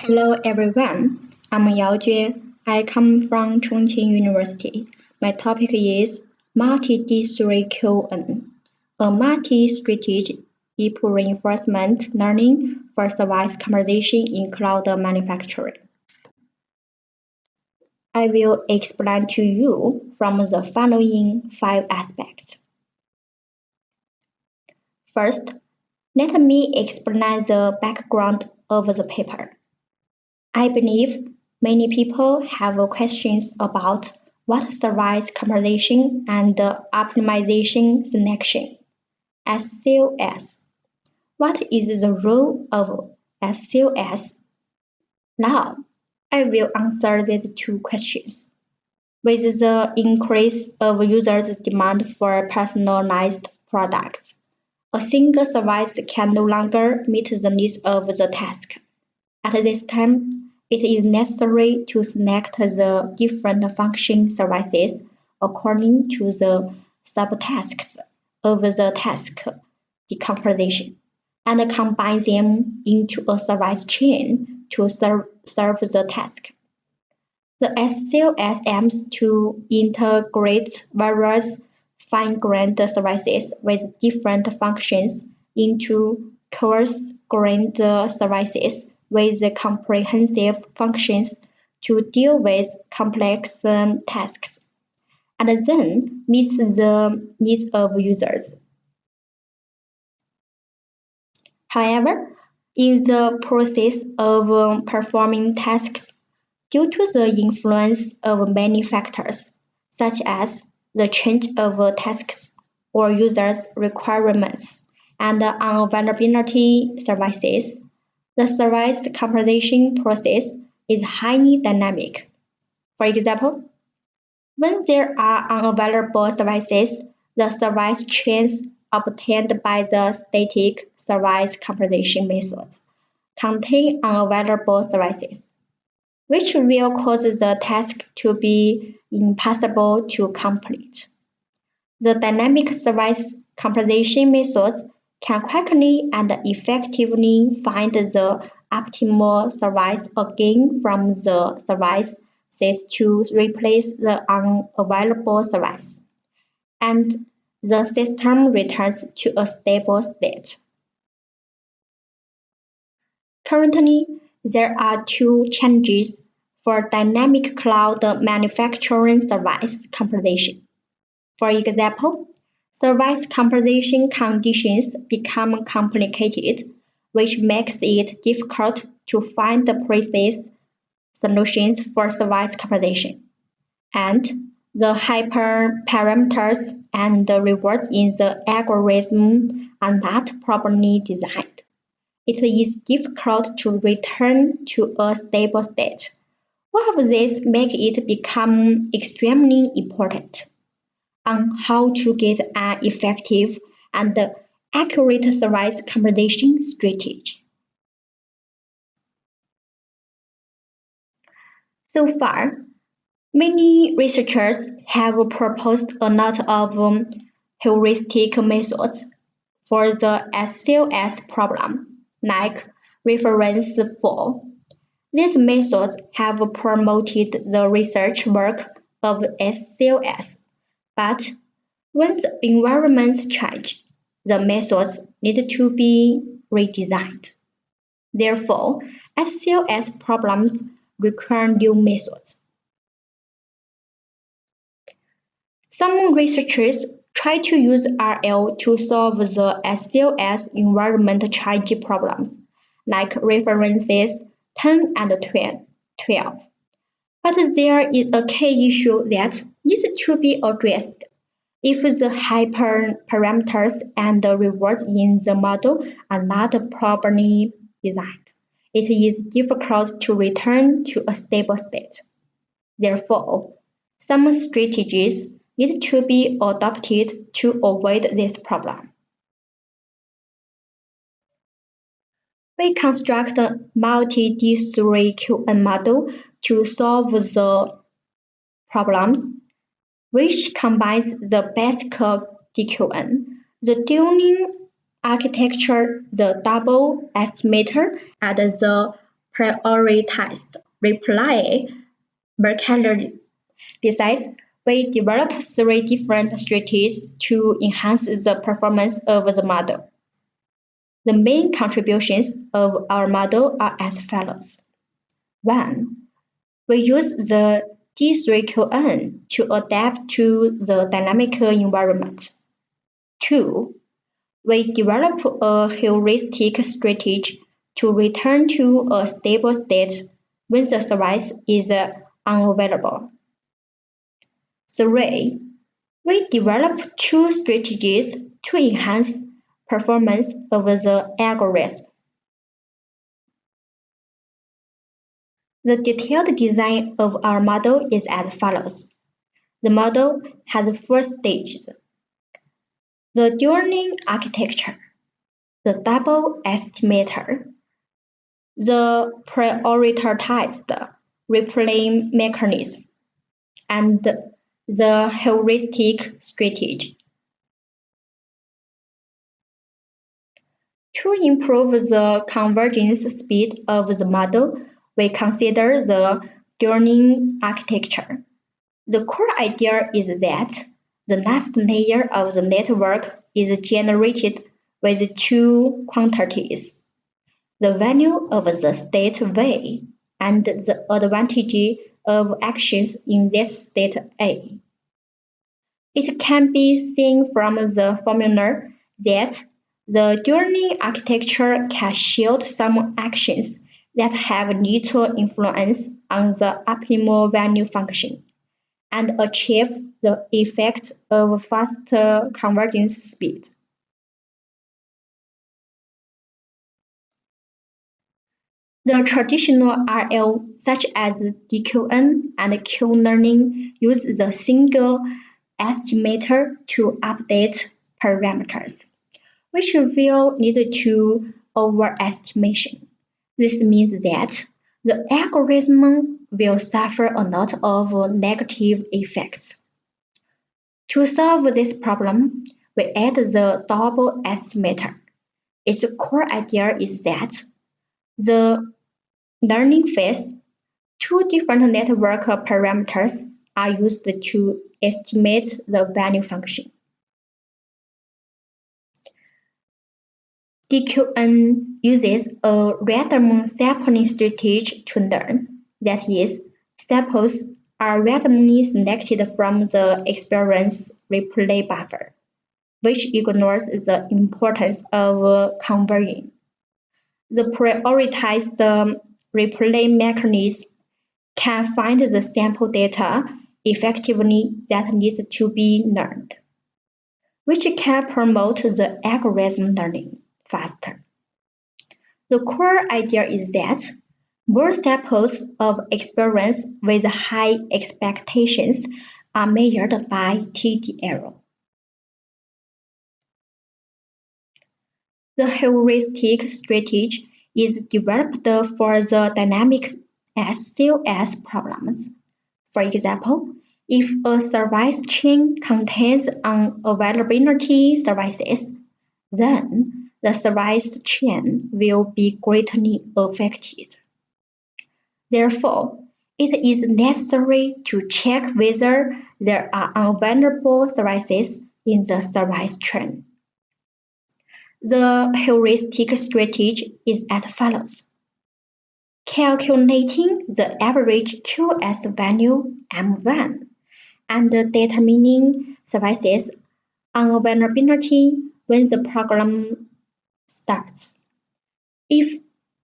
Hello everyone, I'm Yao Jue. I come from Chongqing University. My topic is Multi-D3QN, a multi-strategy deep reinforcement learning for service conversation in cloud manufacturing. I will explain to you from the following 5 aspects. First, let me explain the background of the paper. I believe many people have questions about what service comparison and optimization selection, SCOS. What is the role of SCOS? Now, I will answer these 2 questions. With the increase of users' demand for personalized products, a single service can no longer meet the needs of the task. At this time, it is necessary to select the different function services according to the subtasks of the task decomposition and combine them into a service chain to serve the task. The SCOS aims to integrate various fine-grained services with different functions into coarse-grained services with comprehensive functions to deal with complex tasks, and then meets the needs of users. However, in the process of performing tasks, due to the influence of many factors, such as the change of tasks or users' requirements and unavailability services, the service composition process is highly dynamic. For example, when there are unavailable services, the service chains obtained by the static service composition methods contain unavailable services, which will cause the task to be impossible to complete. The dynamic service composition methods can quickly and effectively find the optimal service again from the service set to replace the unavailable service, and the system returns to a stable state. Currently, there are 2 challenges for dynamic cloud manufacturing service composition. For example, service composition conditions become complicated, which makes it difficult to find the precise solutions for service composition. And the hyperparameters and the rewards in the algorithm are not properly designed. It is difficult to return to a stable state. All of this makes it become extremely important on how to get an effective and accurate service composition strategy. So far, many researchers have proposed a lot of heuristic methods for the SCOS problem, like reference 4. These methods have promoted the research work of SCOS. But when the environments change, the methods need to be redesigned. Therefore, SCOS problems require new methods. Some researchers try to use RL to solve the SCOS environment change problems, like references 10 and 12. But there is a key issue that needs to be addressed. If the hyperparameters and the rewards in the model are not properly designed, it is difficult to return to a stable state. Therefore, some strategies need to be adopted to avoid this problem. We construct a multi-D3QN model to solve the problems, which combines the basic DQN, the tuning architecture, the double estimator, and the prioritized reply vocabulary. Besides, we developed 3 different strategies to enhance the performance of the model. The main contributions of our model are as follows. 1. We use the D3QN to adapt to the dynamic environment. 2. We develop a heuristic strategy to return to a stable state when the service is unavailable. 3. We develop 2 strategies to enhance performance of the algorithm. The detailed design of our model is as follows. The model has 4 stages. The dual architecture, the double estimator, the prioritized replay mechanism, and the heuristic strategy. To improve the convergence speed of the model, we consider the dual architecture. The core idea is that the last layer of the network is generated with 2 quantities, the value of the state V and the advantage of actions in this state A. It can be seen from the formula that the dual architecture can shield some actions that have little influence on the optimal value function and achieve the effect of faster convergence speed. The traditional RL, such as DQN and Q-learning, use the single estimator to update parameters, which will lead to overestimation. This means that the algorithm will suffer a lot of negative effects. To solve this problem, we add the double estimator. Its core idea is that the learning phase, 2 different network parameters are used to estimate the value function. DQN uses a random sampling strategy to learn. That is, samples are randomly selected from the experience replay buffer, which ignores the importance of conversion. The prioritized replay mechanism can find the sample data effectively that needs to be learned, which can promote the algorithm learning faster. The core idea is that more samples of experience with high expectations are measured by TD error. The heuristic strategy is developed for the dynamic SQS problems. For example, if a service chain contains unavailability services, then the service chain will be greatly affected. Therefore, it is necessary to check whether there are unavailable services in the service chain. The heuristic strategy is as follows. Calculating the average QS value M1 and determining services unavailability when the program starts. If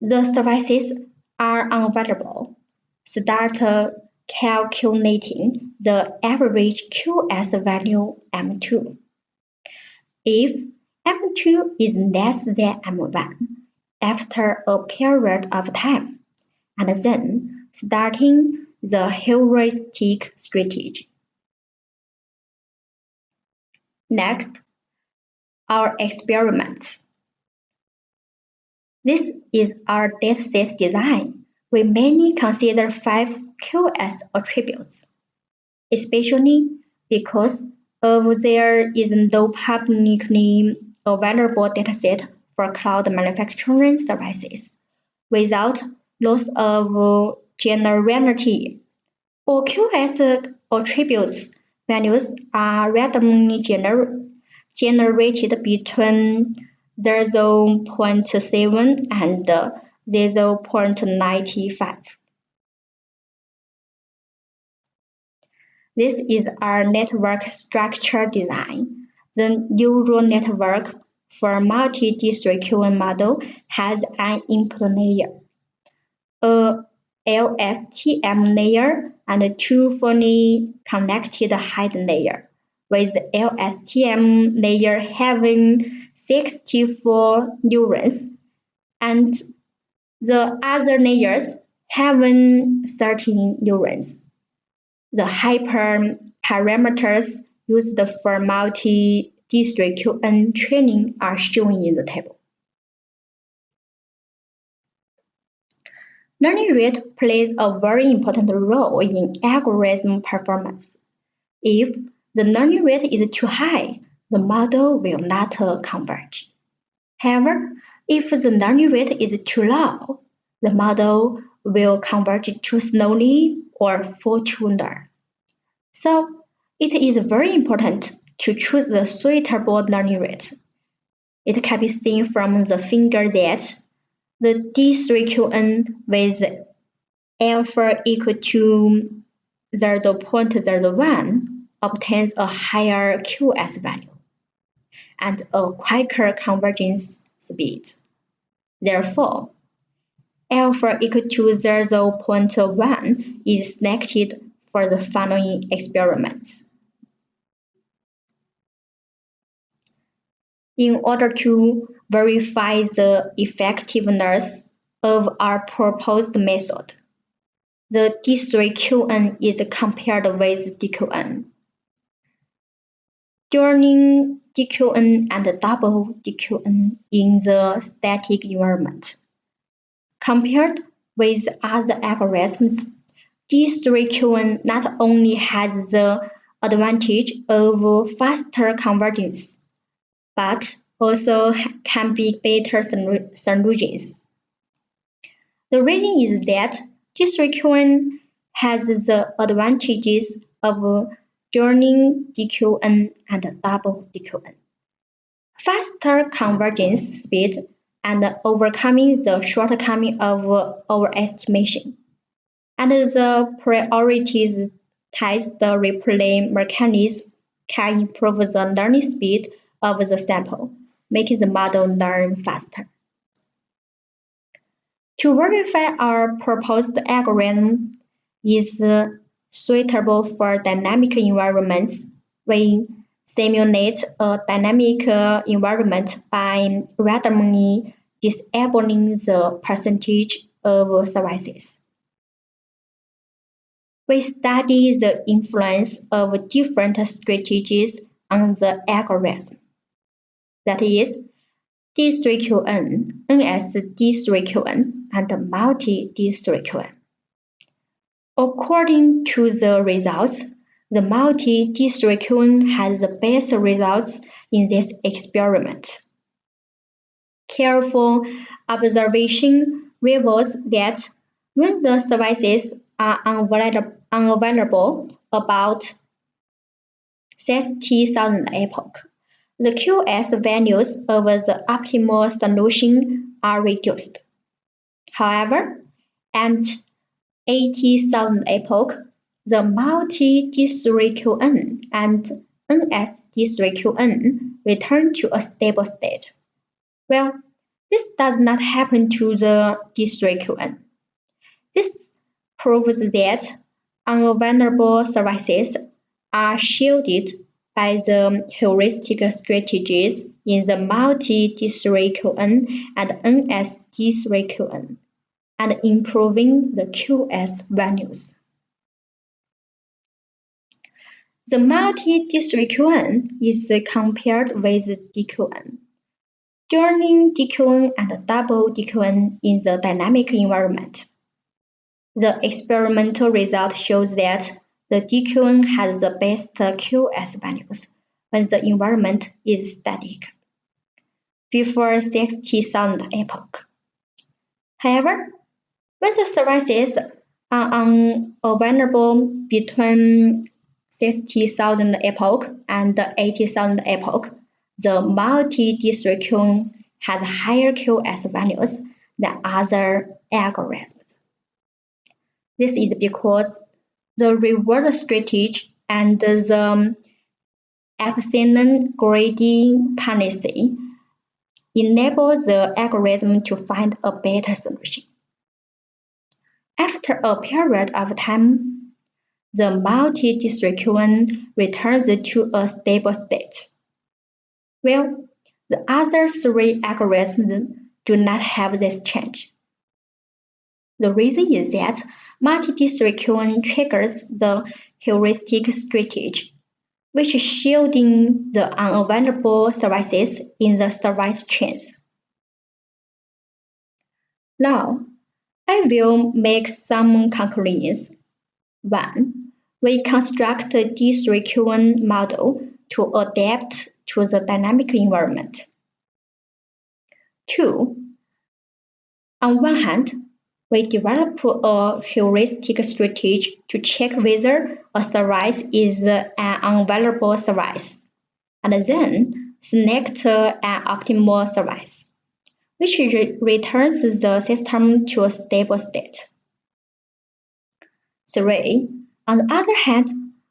the services are unavailable, start calculating the average QS value M2. If M2 is less than M1 after a period of time, and then starting the heuristic strategy. Next, our experiments. This is our dataset design. We mainly consider 5 QS attributes, especially because there is no publicly available dataset for cloud manufacturing services. Without loss of generality. All QS attributes values are randomly generated between 0.7 and 0.95. This is our network structure design. The neural network for multi-D3QN model has an input layer, a LSTM layer, and two fully connected hidden layers, with the LSTM layer having 64 neurons and the other layers having 13 neurons. The hyperparameters used for multi-D3QN training are shown in the table. Learning rate plays a very important role in algorithm performance. If the learning rate is too high, the model will not converge. However, if the learning rate is too low, the model will converge too slowly or fail to learn. So, it is very important to choose the suitable learning rate. It can be seen from the figure that the D3QN with alpha equal to 0.01 obtains a higher QS value and a quicker convergence speed. Therefore, alpha equal to 0.1 is selected for the following experiments. In order to verify the effectiveness of our proposed method, the D3QN is compared with DQN. During DQN and double DQN in the static environment. Compared with other algorithms, D3QN not only has the advantage of faster convergence, but also can be better solutions. The reason is that D3QN has the advantages of joining DQN and double DQN, faster convergence speed, and overcoming the shortcoming of overestimation, and the prioritized replay mechanism can improve the learning speed of the sample, making the model learn faster. To verify our proposed algorithm is suitable for dynamic environments, we simulate a dynamic environment by randomly disabling the percentage of services. We study the influence of different strategies on the algorithm. That is, D3QN, NS-D3QN, and multi-D3QN. According to the results, the multi-D3QN has the best results in this experiment. Careful observation reveals that when the services are unavailable about 60,000 epochs, the QS values of the optimal solution are reduced. However, at 80,000 epoch, the multi-D3QN and NS-D3QN return to a stable state. Well, this does not happen to the D3QN. This proves that unavailable services are shielded by the heuristic strategies in the multi-D3QN and NS-D3QN, and improving the QS values. The multi-D3QN is compared with DQN. During DQN and double DQN in the dynamic environment, the experimental result shows that the DQN has the best QS values when the environment is static, before 60,000 epoch. However, When the services are unavailable between 60,000 epoch and 80,000 epoch, the multi-D3QN has higher QS values than other algorithms. This is because the reward strategy and the epsilon grading policy enable the algorithm to find a better solution. After a period of time, the multi-D3QN returns to a stable state. Well, the other three algorithms do not have this change. The reason is that multi-D3QN triggers the heuristic strategy, which is shielding the unavailable services in the service chains. Now, I will make some conclusions. 1. We construct a D3QN model to adapt to the dynamic environment. 2. On one hand, we develop a heuristic strategy to check whether a service is an unavailable service, and then select an optimal service, which returns the system to a stable state. 3. On the other hand,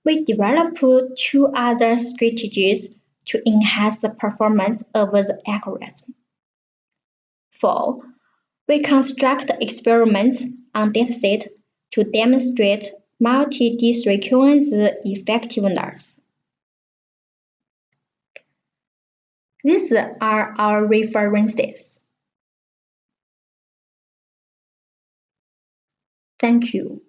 we develop two other strategies to enhance the performance of the algorithm. 4. We construct experiments on dataset to demonstrate multi-D3QN's effectiveness. These are our references. Thank you.